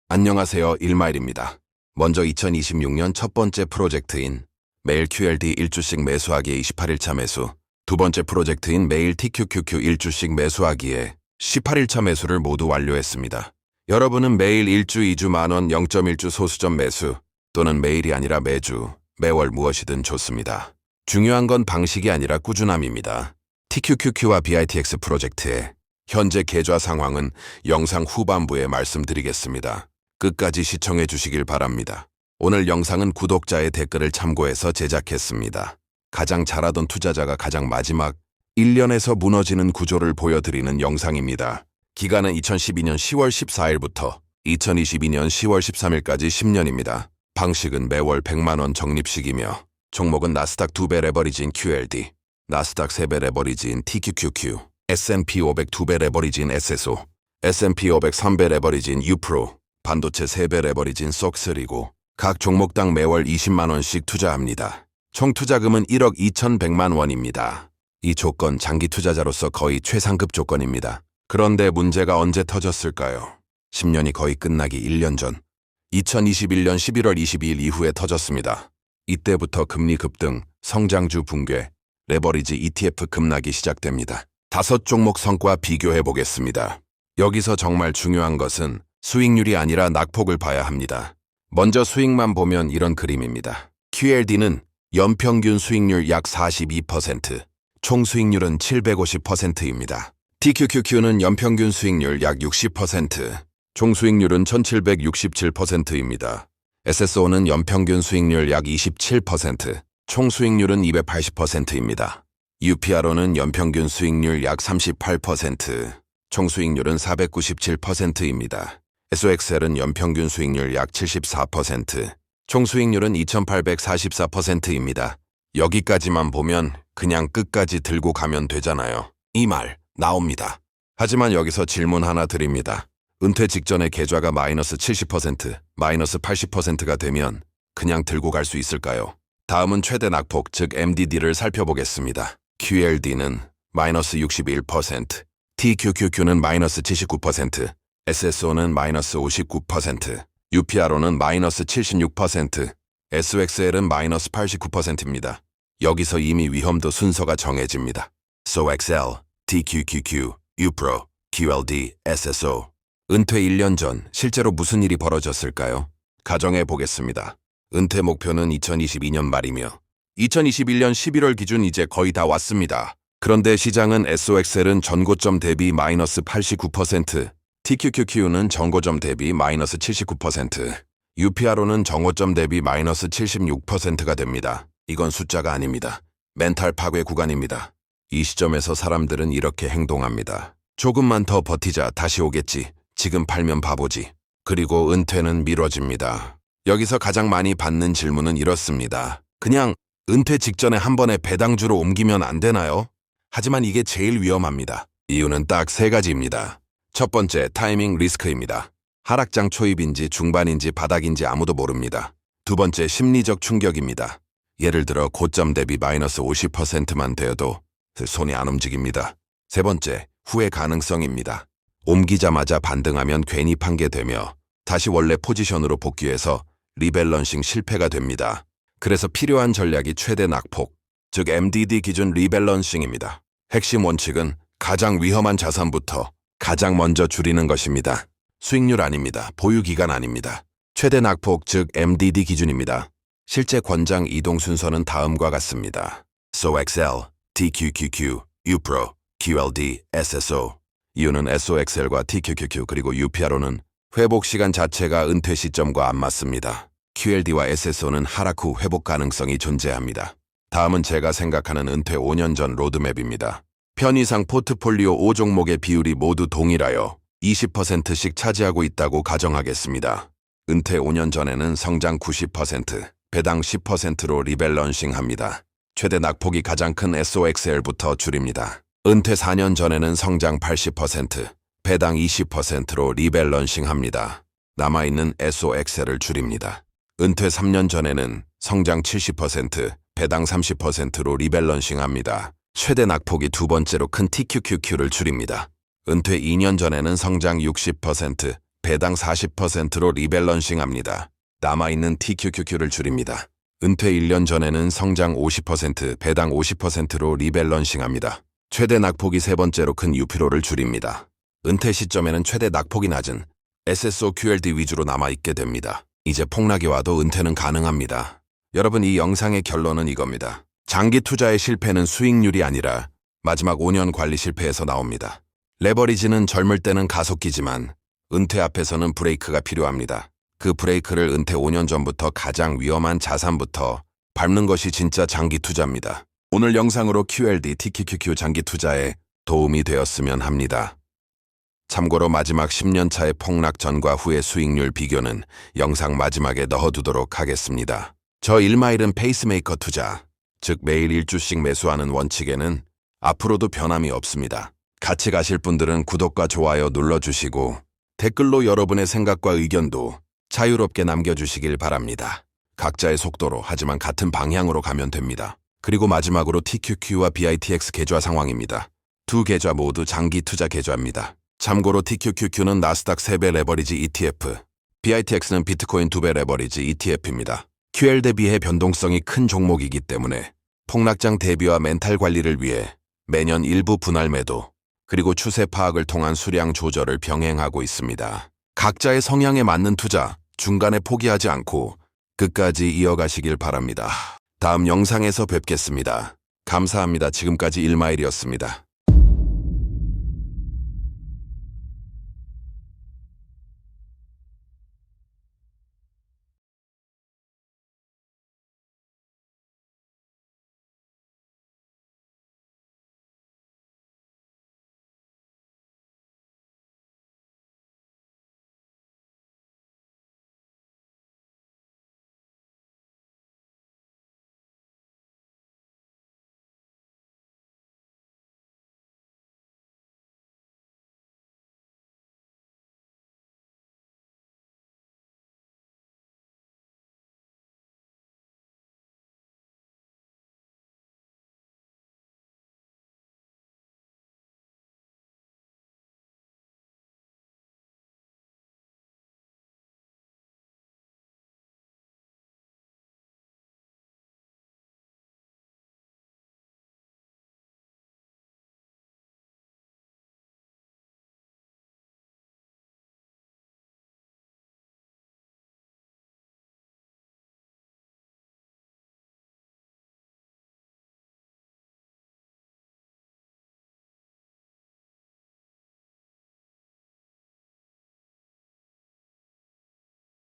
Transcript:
안녕하세요. 일마일입니다. 먼저 2026년 첫 번째 프로젝트인 매일 QLD 1주씩 매수하기의 28일차 매수, 두 번째 프로젝트인 매일 TQQQ 1주씩 매수하기의 18일차 매수를 모두 완료했습니다. 여러분은 매일 1주, 2주 만원 0.1주 소수점 매수 또는 매일이 아니라 매주, 매월 무엇이든 좋습니다. 중요한 건 방식이 아니라 꾸준함입니다. TQQQ와 BITX 프로젝트의 현재 계좌 상황은 영상 후반부에 말씀드리겠습니다. 끝까지 시청해 주시길 바랍니다. 오늘 영상은 구독자의 댓글을 참고해서 제작했습니다. 가장 잘하던 투자자가 가장 마지막 1년에서 무너지는 구조를 보여드리는 영상입니다. 기간은 2012년 10월 14일부터 2022년 10월 13일까지 10년입니다. 방식은 매월 100만원 적립식이며 종목은 나스닥 2배 레버리지인 QLD, 나스닥 3배 레버리지인 TQQQ, S&P 500 2배 레버리지인 SSO, S&P 500 3배 레버리지인 UPRO, 반도체 3배 레버리지인 SOX3고 각 종목당 매월 20만원씩 투자합니다. 총 투자금은 1억 2,100만 원입니다. 이 조건 장기 투자자로서 거의 최상급 조건입니다. 그런데 문제가 언제 터졌을까요? 10년이 거의 끝나기 1년 전 2021년 11월 22일 이후에 터졌습니다. 이때부터 금리 급등, 성장주 붕괴, 레버리지 ETF 급락이 시작됩니다. 5종목 성과 비교해 보겠습니다. 여기서 정말 중요한 것은 수익률이 아니라 낙폭을 봐야 합니다. 먼저 수익만 보면 이런 그림입니다. QLD는 연평균 수익률 약 42%, 총 수익률은 750%입니다. TQQQ는 연평균 수익률 약 60%, 총 수익률은 1767%입니다. SSO는 연평균 수익률 약 27%, 총 수익률은 280%입니다. UPRO는 연평균 수익률 약 38%, 총 수익률은 497%입니다. SOXL은 연평균 수익률 약 74%, 총 수익률은 2844%입니다. 여기까지만 보면 그냥 끝까지 들고 가면 되잖아요. 이 말 나옵니다. 하지만 여기서 질문 하나 드립니다. 은퇴 직전에 계좌가 마이너스 70%, 마이너스 80%가 되면 그냥 들고 갈 수 있을까요? 다음은 최대 낙폭, 즉 MDD를 살펴보겠습니다. QLD는 마이너스 61%, TQQQ는 마이너스 79%, SSO는 마이너스 59%, UPRO는 마이너스 76%, SOXL은 마이너스 89%입니다. 여기서 이미 위험도 순서가 정해집니다. SOXL, TQQQ, UPRO, QLD, SSO. 은퇴 1년 전 실제로 무슨 일이 벌어졌을까요? 가정해 보겠습니다. 은퇴 목표는 2022년 말이며 2021년 11월 기준 이제 거의 다 왔습니다. 그런데 시장은 SOXL은 전고점 대비 마이너스 89%, TQQQ는 전고점 대비 마이너스 79%, UPRO는 전고점 대비 마이너스 76%가 됩니다. 이건 숫자가 아닙니다. 멘탈 파괴 구간입니다. 이 시점에서 사람들은 이렇게 행동합니다. 조금만 더 버티자, 다시 오겠지. 지금 팔면 바보지. 그리고 은퇴는 미뤄집니다. 여기서 가장 많이 받는 질문은 이렇습니다. 그냥 은퇴 직전에 한 번에 배당주로 옮기면 안 되나요? 하지만 이게 제일 위험합니다. 이유는 딱 3가지입니다. 첫 번째, 타이밍 리스크입니다. 하락장 초입인지 중반인지 바닥인지 아무도 모릅니다. 두 번째, 심리적 충격입니다. 예를 들어 고점 대비 마이너스 50%만 되어도 손이 안 움직입니다. 세 번째, 후회 가능성입니다. 옮기자마자 반등하면 괜히 판게되며 다시 원래 포지션으로 복귀해서 리밸런싱 실패가 됩니다. 그래서 필요한 전략이 최대 낙폭, 즉 MDD 기준 리밸런싱입니다. 핵심 원칙은 가장 위험한 자산부터 가장 먼저 줄이는 것입니다. 수익률 아닙니다. 보유기간 아닙니다. 최대 낙폭, 즉 MDD 기준입니다. 실제 권장 이동 순서는 다음과 같습니다. SOXL, TQQQ, UPRO, QLD, SSO. 이유는 SOXL과 TQQQ 그리고 UPRO는 회복 시간 자체가 은퇴 시점과 안 맞습니다. QLD와 SSO는 하락 후 회복 가능성이 존재합니다. 다음은 제가 생각하는 은퇴 5년 전 로드맵입니다. 편의상 포트폴리오 5종목의 비율이 모두 동일하여 20%씩 차지하고 있다고 가정하겠습니다. 은퇴 5년 전에는 성장 90%, 배당 10%로 리밸런싱합니다. 최대 낙폭이 가장 큰 SOXL부터 줄입니다. 은퇴 4년 전에는 성장 80%, 배당 20%로 리밸런싱합니다. 남아있는 SOXL을 줄입니다. 은퇴 3년 전에는 성장 70%, 배당 30%로 리밸런싱합니다. 최대 낙폭이 두 번째로 큰 TQQQ를 줄입니다. 은퇴 2년 전에는 성장 60%, 배당 40%로 리밸런싱합니다. 남아있는 TQQQ를 줄입니다. 은퇴 1년 전에는 성장 50%, 배당 50%로 리밸런싱합니다. 최대 낙폭이 세 번째로 큰 유피로를 줄입니다. 은퇴 시점에는 최대 낙폭이 낮은 SSO QLD 위주로 남아있게 됩니다. 이제 폭락이 와도 은퇴는 가능합니다. 여러분, 이 영상의 결론은 이겁니다. 장기 투자의 실패는 수익률이 아니라 마지막 5년 관리 실패에서 나옵니다. 레버리지는 젊을 때는 가속기지만 은퇴 앞에서는 브레이크가 필요합니다. 그 브레이크를 은퇴 5년 전부터 가장 위험한 자산부터 밟는 것이 진짜 장기 투자입니다. 오늘 영상으로 QLD, TQQQ 장기 투자에 도움이 되었으면 합니다. 참고로 마지막 10년 차의 폭락 전과 후의 수익률 비교는 영상 마지막에 넣어두도록 하겠습니다. 저 1마일은 페이스메이커 투자, 즉 매일 1주씩 매수하는 원칙에는 앞으로도 변함이 없습니다. 같이 가실 분들은 구독과 좋아요 눌러주시고 댓글로 여러분의 생각과 의견도 자유롭게 남겨주시길 바랍니다. 각자의 속도로 하지만 같은 방향으로 가면 됩니다. 그리고 마지막으로 TQQ와 BITX 계좌 상황입니다. 두 계좌 모두 장기 투자 계좌입니다. 참고로 TQQQ는 나스닥 3배 레버리지 ETF, BITX는 비트코인 2배 레버리지 ETF입니다. QL 대비해 변동성이 큰 종목이기 때문에 폭락장 대비와 멘탈 관리를 위해 매년 일부 분할 매도, 그리고 추세 파악을 통한 수량 조절을 병행하고 있습니다. 각자의 성향에 맞는 투자, 중간에 포기하지 않고 끝까지 이어가시길 바랍니다. 다음 영상에서 뵙겠습니다. 감사합니다. 지금까지 1마일이었습니다.